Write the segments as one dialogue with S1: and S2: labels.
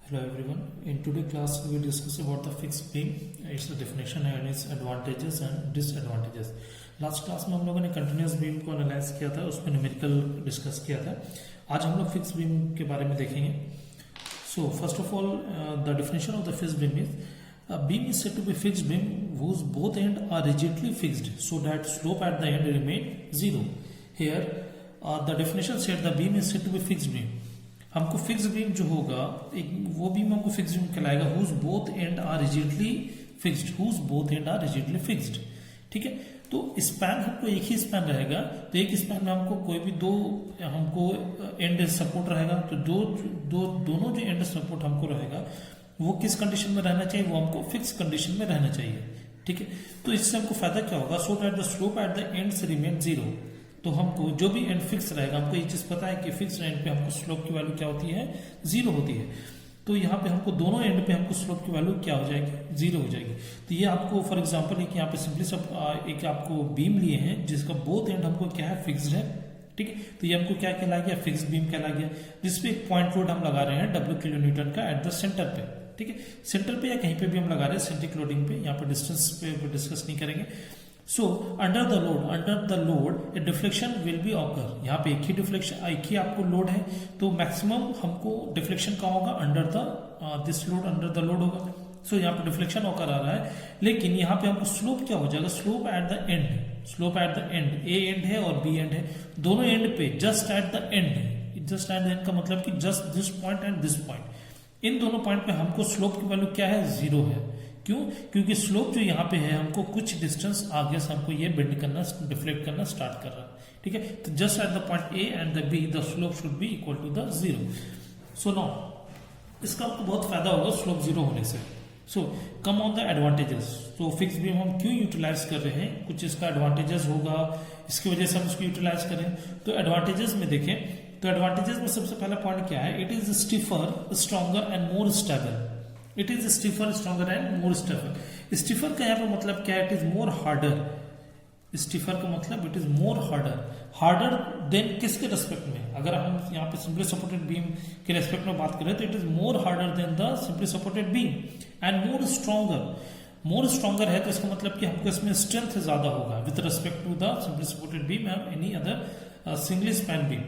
S1: Hello everyone. In today's class we will discuss about the fixed beam, its definition and its advantages and disadvantages. Last class में हम लोगों ने continuous beam को analyse किया था, उसमें न्यूमेरिकल डिस्कस किया था. आज हम लोग फिक्स बीम के बारे में देखेंगे. So first of all the definition of the fixed beam is a beam is said to be fixed beam whose both ends are rigidly fixed so that slope at the end remain zero. Here the definition said the beam is said to be fixed beam. हमको fix beam जो होगा एक वो beam हमको fix beam कहलाएगा whose both end are rigidly fixed, whose both end are rigidly fixed. ठीक है, तो स्पैन हमको एक ही स्पैन रहेगा, तो एक स्पैन में हमको कोई भी दो हमको एंड सपोर्ट रहेगा, तो दोनों जो एंड सपोर्ट हमको रहेगा वो किस कंडीशन में रहना चाहिए, वो हमको फिक्स कंडीशन में रहना चाहिए. ठीक है, तो इससे हमको फायदा क्या होगा, so that the slope at the ends remain zero. तो हमको जो भी एंड फिक्स रहेगा, हमको ये चीज पता है कि फिक्स एंड पे हमको स्लोप की वैल्यू क्या होती है, जीरो होती है. तो यहाँ पे हमको दोनों एंड पे हमको स्लोप की वैल्यू क्या हो जाएगी, जीरो हो जाएगी. तो ये आपको फॉर एग्जांपल है कि यहाँ पे सिंपली सब एक आपको बीम लिए हैं जिसका बोथ एंड हमको क्या है, फिक्स्ड है. ठीक है, तो ये हमको क्या कहला गया, फिक्स्ड बीम कहला गया, जिसपे एक पॉइंट लोड हम लगा रहे हैं W किलो न्यूटन का एट द सेंटर पे. ठीक है, सेंटर पे या कहीं पे भी हम लगा रहे हैं सेंट्रिक लोडिंग पे, यहाँ पे डिस्टेंस पे डिस्कस नहीं करेंगे. So under the load A deflection will be occur. यहाँ पे एक ही आपको लोड है, तो मैक्सिमम हमको डिफ्लेक्शन कहाँ होगा, under the this load, under the load होगा. सो यहाँ पे डिफ्लेक्शन ऑकर आ रहा है, लेकिन यहाँ पे हमको स्लोप क्या हो जाएगा, slope at the end. Slope at the end, A end है और बी एंड है, दोनों एंड पे जस्ट एट द एंड है. जस्ट एट द एंड का मतलब कि just this point and this point, इन दोनों पॉइंट पे हमको स्लोप की वैल्यू क्या है, जीरो है. क्यों, क्योंकि स्लोप जो यहाँ पे है हमको कुछ डिस्टेंस आगे से हमको ये बेंड करना, डिफ्लेक्ट करना स्टार्ट कर रहा है. ठीक है, तो just at the point A and the B the slope should be equal to the zero. So now इसका आपको बहुत फायदा होगा स्लोप जीरो होने से. So come on the advantages. तो फिक्स बीम हम क्यों यूटिलाइज कर रहे हैं, कुछ इसका एडवांटेजेस होगा, इसकी वजह से हम इसको यूटिलाइज करें. तो एडवांटेजेस में देखें, तो एडवांटेजेस में सबसे पहला पॉइंट क्या है, it is stiffer, stronger and more stable. It is stiffer, stronger and more stable. Stiffer का यहाँ पे मतलब क्या है, it is more harder. Stiffer का मतलब it is more harder than किसके रेस्पेक्ट में, अगर हम यहाँ पे सिंपली सपोर्टेड बीम के रेस्पेक्ट में बात करें तो it is more harder than the simply supported beam and more stronger. More stronger है तो इसका मतलब कि हमको इसमें स्ट्रेंथ ज्यादा होगा with respect to the simply supported beam and any other singly span beam.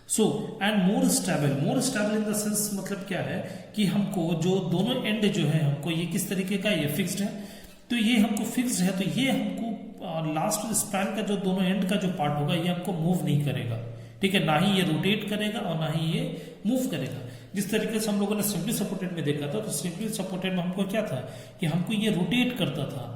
S1: So and more stable in the sense मतलब क्या है कि हमको जो दोनों एंड जो है हमको ये किस तरीके का, ये फिक्स्ड है, तो ये हमको फिक्स्ड है, तो ये हमको लास्ट स्पैन का जो दोनों एंड का जो पार्ट होगा ये हमको मूव नहीं करेगा. ठीक है, ना ही ये रोटेट करेगा और ना ही ये मूव करेगा. जिस तरीके से हम लोगों ने सिंपली सपोर्टेड में देखा था, तो सिंपली सपोर्टेड में हमको क्या था कि हमको ये रोटेट करता था.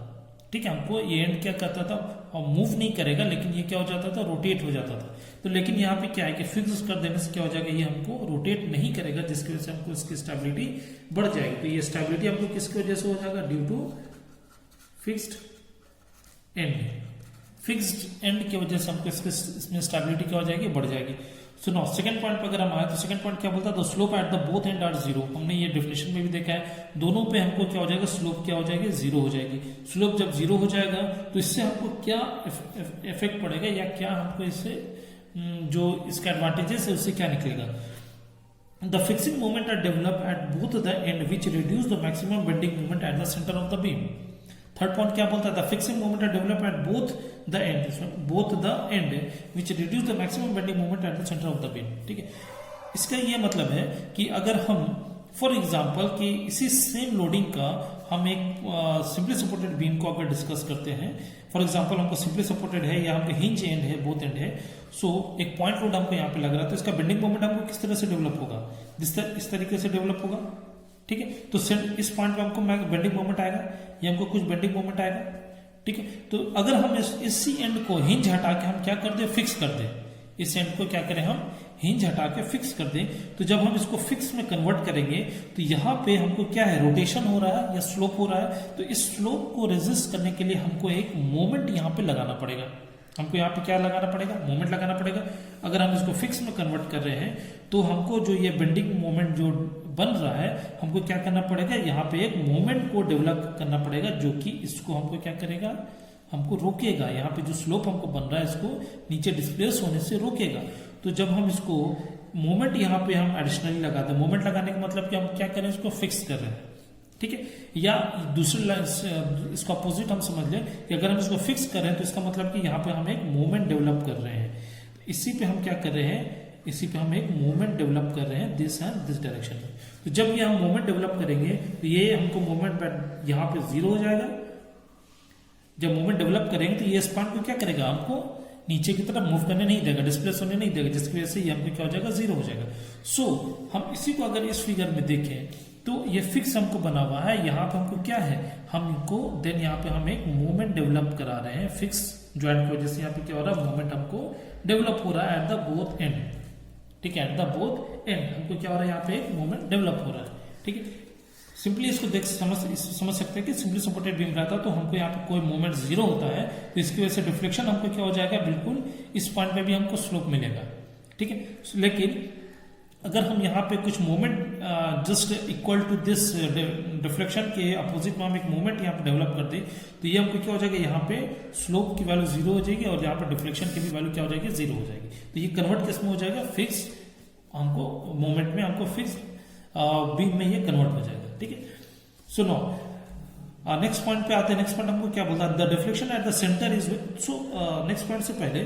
S1: ठीक है, हमको ये एंड क्या करता था, और मूव नहीं करेगा, लेकिन ये क्या हो जाता था, रोटेट हो जाता था. तो लेकिन यहाँ पे क्या है कि फिक्स कर देने से क्या हो जाएगा, ये हमको रोटेट नहीं करेगा, जिसकी वजह से हमको इसकी स्टेबिलिटी बढ़ जाएगी. तो ये स्टेबिलिटी हमको किसकी वजह से हो जाएगा, due to fixed end. Fixed end की वजह से हमको इसमें स्टेबिलिटी क्या हो जाएगी, बढ़ जाएगी. सो नाउ सेकंड पॉइंट पे अगर हम आए तो सेकंड पॉइंट क्या बोलता है, slope at the both end are zero. हमने ये डेफिनेशन में भी देखा है, दोनों पे हमको क्या हो जाएगा, स्लोप क्या हो जाएगी, जीरो हो जाएगी. स्लोप जब जीरो हो जाएगा तो इससे हमको क्या इफेक्ट पड़ेगा, या क्या हमको इससे जो इसका एडवांटेजेस है उससे क्या निकलेगा. The fixing moment are develop at both the end which reduce the maximum bending moment at the centre of the beam. Third point क्या बोलता है, the fixing moment are develop at both the end which reduce the maximum bending moment at the centre of the beam. ठीक है, इसका ये मतलब है कि अगर हम फॉर एग्जांपल कि इसी सेम लोडिंग का हम एक सिंपली सपोर्टेड बीम को अगर डिस्कस करते हैं, फॉर एग्जांपल हमको सिंपली सपोर्टेड है या हमको हिंज एंड है, बोथ एंड है. सो एक पॉइंट लोड हमको यहाँ पे लग रहा है, तो इसका बेंडिंग मोमेंट हमको किस तरह से डेवलप होगा, इस तरीके से डेवलप होगा. ठीक है, तो इस पॉइंट पे हमको बेंडिंग मोमेंट आएगा, ये हमको कुछ बेंडिंग मोमेंट आएगा. ठीक है, तो अगर हम इसी एंड को हिंज हटा के हम क्या कर दे, फिक्स कर दे, इस एंड को क्या करें, हम हिंज हटा के फिक्स कर दें, तो जब हम इसको फिक्स में कन्वर्ट करेंगे तो यहाँ पे हमको क्या है, रोटेशन हो रहा है या स्लोप हो रहा है, तो इस स्लोप को रेजिस्ट करने के लिए हमको एक मोमेंट यहाँ पे लगाना पड़ेगा. हमको यहाँ पे क्या लगाना पड़ेगा, मोमेंट लगाना पड़ेगा. अगर हम इसको फिक्स में कन्वर्ट कर रहे हैं तो हमको जो ये बेंडिंग मोमेंट जो बन रहा है, हमको क्या करना पड़ेगा, यहाँ पे एक मोमेंट को डेवलप करना पड़ेगा जो कि इसको हमको क्या करेगा, हमको रोकेगा. यहाँ पे जो स्लोप हमको बन रहा है इसको नीचे डिस्प्लेस होने से रोकेगा. तो जब हम इसको मोमेंट यहाँ पे हम एडिशनली लगाते हैं। मोमेंट लगाने का मतलब कि हम क्या करें, इसको फिक्स कर रहे हैं, ठीक है। या दूसरी लाइन इसको अपोजिट हम समझ लें कि अगर हम इसको फिक्स कर रहे हैं तो इसका मतलब कि यहाँ पे हम एक मोमेंट डेवलप कर रहे हैं। इसी पे हम क्या कर रहे हैं, इसी पे हम एक मोमेंट डेवलप कर रहे हैं दिस एंड दिस डायरेक्शन में। तो जब ये हम मोमेंट डेवलप करेंगे तो ये हमको मोमेंट यहाँ पे 0 हो जाएगा। जब मोमेंट डेवलप करेंगे तो ये स्पान को क्या करेगा, हमको नीचे की तरफ मूव करने नहीं देगा, डिस्प्लेस होने नहीं देगा, जिसकी वजह से ये हमको क्या हो जाएगा, 0 हो जाएगा। सो हम इसी को अगर इस फिगर में देखें तो ये फिक्स हमको बना हुआ है। यहाँ पे हमको क्या है, हमको देन यहाँ पे हम एक मोमेंट डेवलप करा रहे हैं फिक्स ज्वाइंट की वजह से। यहाँ पे क्या हो रहा है, मोमेंट हमको डेवलप हो रहा है एट द बोथ एंड, ठीक है। एट द बोथ एंड हमको क्या हो रहा है, यहाँ पे एक मोमेंट डेवलप हो रहा है, ठीक है। सिंपली इसको समझ सकते हैं कि सिंपली सपोर्टेड बीम रहता तो हमको यहाँ पे कोई मोमेंट 0 होता है तो इसकी वजह से डिफ्लेक्शन हमको क्या हो जाएगा, बिल्कुल इस पॉइंट पे भी हमको स्लोप मिलेगा, ठीक है। लेकिन अगर हम यहाँ पे कुछ moment just equal to this deflection के अपोजिट में हम एक मोमेंट यहाँ पे डेवलप कर दे तो ये हमको क्या हो जाएगा, यहाँ पे स्लोप की वैल्यू 0 हो जाएगी और यहाँ पे डिफ्लेक्शन की भी वैल्यू क्या हो जाएगी, 0 हो जाएगी। तो ये कन्वर्ट किस में हो जाएगा, फिक्स हमको मोमेंट में, हमको फिक्स बीम में ये कन्वर्ट हो जाएगा, ठीक है। सो नो नेक्स्ट पॉइंट पे आते हैं। नेक्स्ट पॉइंट हमको क्या बोलता है, the deflection at the centre is. So next point से पहले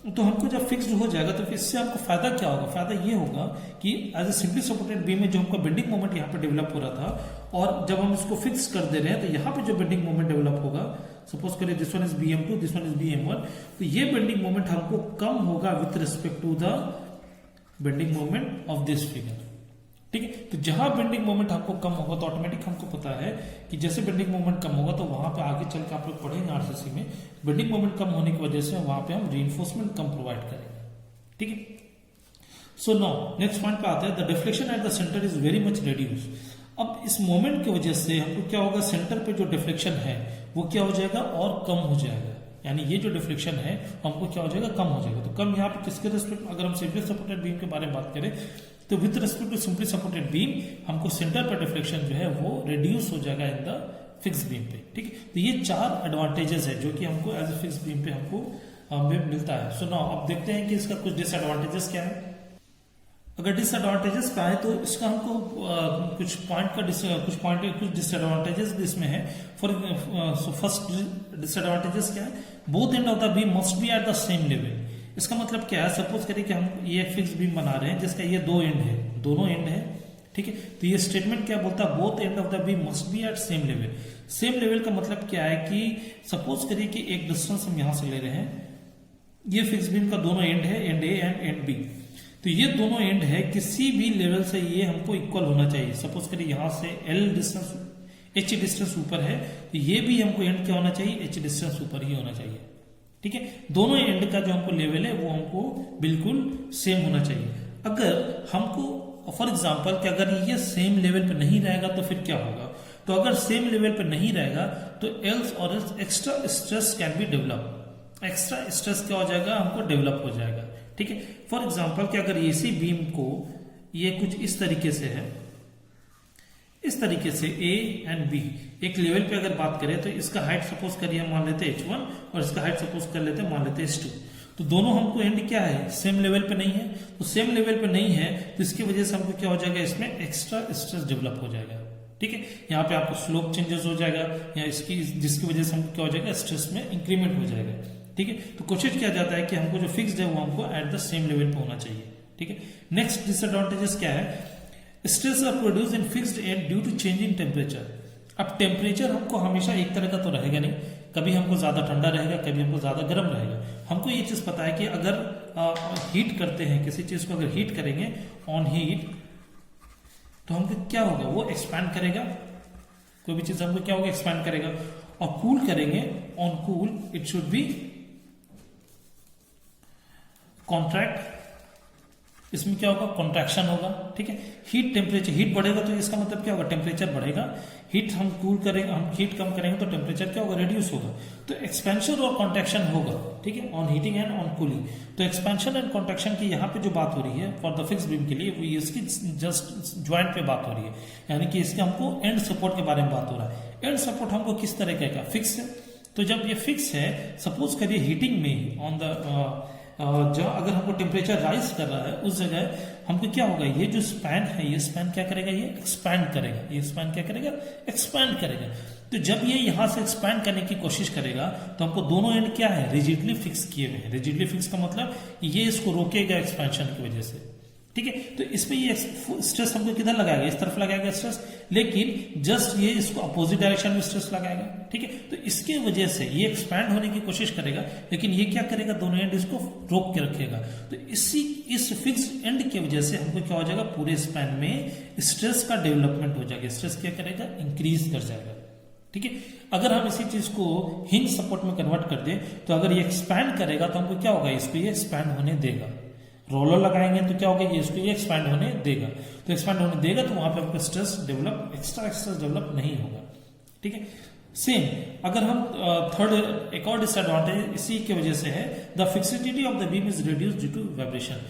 S1: तो हमको जब फिक्स्ड हो जाएगा तो इससे हमको फायदा क्या होगा, फायदा ये होगा कि as a simply supported beam में जो हमको बेंडिंग मोमेंट यहाँ पे डेवलप हो रहा था और जब हम इसको फिक्स कर दे रहे हैं तो यहाँ पे जो बेंडिंग मोमेंट डेवलप होगा, सपोज करिए this one is BM2, this one is BM1, तो ये बेंडिंग मोमेंट हमको कम होगा with respect to the bending moment of this figure, ठीक है। तो जहां बेंडिंग मोमेंट हमको कम होगा तो ऑटोमेटिक हमको पता है कि जैसे बेंडिंग मोमेंट कम होगा तो वहां पे आगे चल के आप लोग पढ़ेंगे आरसीसी में, बेंडिंग मोमेंट कम होने की वजह से वहां पे हम रीइंफोर्समेंट कम प्रोवाइड करेंगे, ठीक है। सो नाउ नेक्स्ट पॉइंट पे आते हैं, the deflection at the centre is very much reduce. अब इस मोमेंट की वजह से हमको क्या होगा, सेंटर पे जो डिफ्लेक्शन है वो क्या हो जाएगा, और कम हो जाएगा। यानी ये जो डिफ्लेक्शन है हमको क्या हो जाएगा, कम हो जाएगा। तो कम यहाँ पे किसके रिस्पेक्ट, अगर हम सिंपली सपोर्टेड बीम के बारे में बात करें तो with respect to simply supported beam हमको सेंटर पर डिफ्लेक्शन जो है वो रिड्यूस हो जाएगा इन द फिक्स बीम पे, ठीक है। तो ये 4 एडवांटेजेस है जो कि हमको एज ए फिक्स बीम पे हमको मिलता है। सो नाउ अब देखते हैं कि इसका कुछ डिसएडवांटेजेस क्या है। अगर डिसएडवांटेजेस का है तो इसका हमको कुछ डिसएडवांटेजेस भी इसमें है। फर्स्ट डिसएडवांटेजेस क्या है, both end of the beam must be at the same level. इसका मतलब क्या है, सपोज करिए कि हम ये फिक्स बीम बना रहे हैं जिसका ये 2 एंड है, दोनों एंड है, ठीक है। तो ये स्टेटमेंट क्या बोलता है, both end of the beam must be at same level. Same level का मतलब क्या है कि सपोज करिए कि एक डिस्टेंस हम यहां से ले रहे हैं, ये फिक्स बीम का दोनों एंड है, end A and end B. तो ये दोनों एंड है, किसी भी लेवल से ये हमको इक्वल होना चाहिए। सपोज करिए यहां से L डिस्टेंस, H डिस्टेंस ऊपर है तो ये भी हमको एंड क्या होना चाहिए, H डिस्टेंस ऊपर ही होना चाहिए, ठीक है। दोनों एंड का जो हमको लेवल है वो हमको बिल्कुल सेम होना चाहिए। अगर हमको फॉर एग्जांपल कि अगर ये सेम लेवल पे नहीं रहेगा तो फिर क्या होगा, तो अगर सेम लेवल पे नहीं रहेगा तो एल्स और else extra stress can be develop. Extra stress क्या हो जाएगा, हमको डेवलप हो जाएगा, ठीक है। फॉर एग्जांपल कि अगर इसी बीम को ये कुछ इस तरीके से है, इस तरीके से A एंड B एक लेवल पे अगर बात करें तो इसका हाइट सपोज करिए हम मान लेते हैं H1 और इसका हाइट सपोज कर लेते हैं मान लेते हैं H2। तो दोनों हमको एंड क्या है, सेम लेवल पे नहीं है। तो सेम लेवल पे नहीं है तो इसकी वजह से हमको क्या हो जाएगा, इसमें एक्स्ट्रा स्ट्रेस डेवलप हो जाएगा, ठीक है। यहाँ पे आपको स्लोप चेंजेस हो जाएगा या इसकी जिसकी वजह से हमको क्या हो जाएगा, स्ट्रेस में इंक्रीमेंट हो जाएगा, ठीक है। तो कोशिश किया जाता है कि हमको जो फिक्स्ड है वो हमको एट द सेम लेवल पे होना चाहिए, ठीक है। नेक्स्ट डिसएडवांटेजेस क्या है, stress are produce in fixed end due to change in temperature. अब टेम्परेचर हमको हमेशा एक तरह का तो रहेगा नहीं, कभी हमको ज्यादा ठंडा रहेगा, कभी हमको ज्यादा गर्म रहेगा। हमको ये चीज पता है कि अगर हीट करते हैं किसी चीज को, अगर हीट करेंगे ऑन हीट तो हमको क्या होगा, वो एक्सपैंड करेगा, कोई भी चीज हमको क्या होगा, एक्सपैंड करेगा। और कूल करेंगे on cool it should be contract, इसमें क्या होगा, कॉन्ट्रैक्शन होगा, ठीक है। हीट टेम्परेचर, हीट बढ़ेगा तो इसका मतलब क्या होगा, टेम्परेचर बढ़ेगा। हीट हम कूल करेंगे, हम हीट कम करेंगे तो टेम्परेचर क्या होगा, रिड्यूस होगा। तो एक्सपेंशन और कॉन्ट्रैक्शन होगा, ठीक है, on heating and on cooling. तो एक्सपेंशन एंड कॉन्ट्रैक्शन की यहाँ पे जो बात हो रही है फॉर द फिक्स बीम के लिए, वो इसकी जस्ट ज्वाइंट पे बात हो रही है, यानी कि इसके हमको एंड सपोर्ट के बारे में बात हो रहा है। एंड सपोर्ट हमको किस तरह का, फिक्स है। तो जब ये फिक्स है, सपोज करिए हीटिंग में ऑन द जहाँ अगर हमको टेम्परेचर राइज कर रहा है उस जगह हमको क्या होगा, ये जो स्पैन है ये स्पैन क्या करेगा, ये एक्सपैंड करेगा, ये स्पैन क्या करेगा, एक्सपैंड करेगा। तो जब ये यहां से एक्सपैंड करने की कोशिश करेगा तो हमको दोनों एंड क्या है, रिजिडली फिक्स किए हुए हैं। रिजिडली फिक्स का मतलब ये इसको रोकेगा एक्सपेंशन की वजह से, ठीक है। तो इसमें ये स्ट्रेस हमको किधर लगाएगा, इस तरफ लगाएगा स्ट्रेस, लेकिन जस्ट ये इसको अपोजिट डायरेक्शन में स्ट्रेस लगाएगा, ठीक है। तो इसके वजह से ये एक्सपैंड होने की कोशिश करेगा, लेकिन ये क्या करेगा, दोनों एंड इसको रोक के रखेगा। तो इस फिक्स एंड की वजह से हमको क्या हो जाएगा, पूरे स्पैन में स्ट्रेस का डेवलपमेंट हो जाएगा। स्ट्रेस क्या करेगा, इंक्रीज कर जाएगा, ठीक है। अगर हम इसी चीज को हिंज सपोर्ट में कन्वर्ट कर दें तो अगर ये एक्सपैंड करेगा तो हमको क्या होगा, इसको ये एक्सपैंड होने देगा। रोलर लगाएंगे तो क्या होगा, ये इसको ये एक्सपैंड होने देगा। तो एक्सपैंड होने देगा तो वहां पे आपका stress develop, extra stress develop नहीं होगा, ठीक है। सेम अगर हम थर्ड एक और डिसएडवांटेज इसी की वजह से है, the fixity of the beam is reduce due to vibration.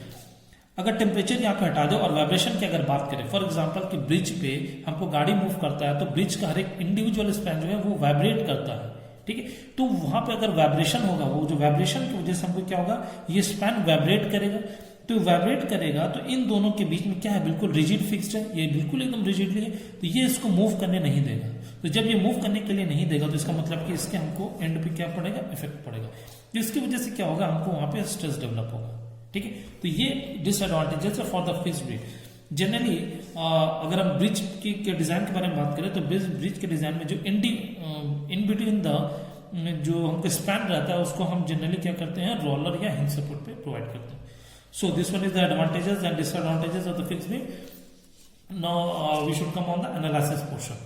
S1: अगर टेम्परेचर यहाँ पे हटा दो और वाइब्रेशन की अगर बात करें, फॉर एग्जांपल कि ब्रिज पे हमको गाड़ी मूव करता है तो ब्रिज का हर एक इंडिविजुअल स्पैन जो है वो वाइब्रेट करता है, ठीक है। तो वहां पे अगर वाइब्रेशन होगा, वो जो वाइब्रेशन की वजह से हमको क्या होगा, ये स्पैन वाइब्रेट करेगा। तो वाइब्रेट करेगा तो इन दोनों के बीच में क्या है, बिल्कुल रिजिड फिक्स्ड है, ये बिल्कुल एकदम रिजिडली है, तो ये इसको मूव करने नहीं देगा। तो जब ये मूव करने के लिए नहीं देगा तो इसका मतलब कि इसके हमको एंड पे क्या पड़ेगा, इफेक्ट पड़ेगा। तो इसकी वजह से क्या होगा, हमको वहां पे स्ट्रेस डेवलप होगा, ठीक है। तो ये डिसएडवांटेजेस है for the fixed beam. Generally अगर हम ब्रिज के डिजाइन के बारे में बात करें तो ब्रिज के डिजाइन में जो इन बिटवीन द जो हमको स्पैन रहता है उसको हम जनरली क्या करते हैं, रोलर या हिंज सपोर्ट पे प्रोवाइड करते हैं। So this one is the advantages and disadvantages of the fixed beam. Now we should come on the analysis portion.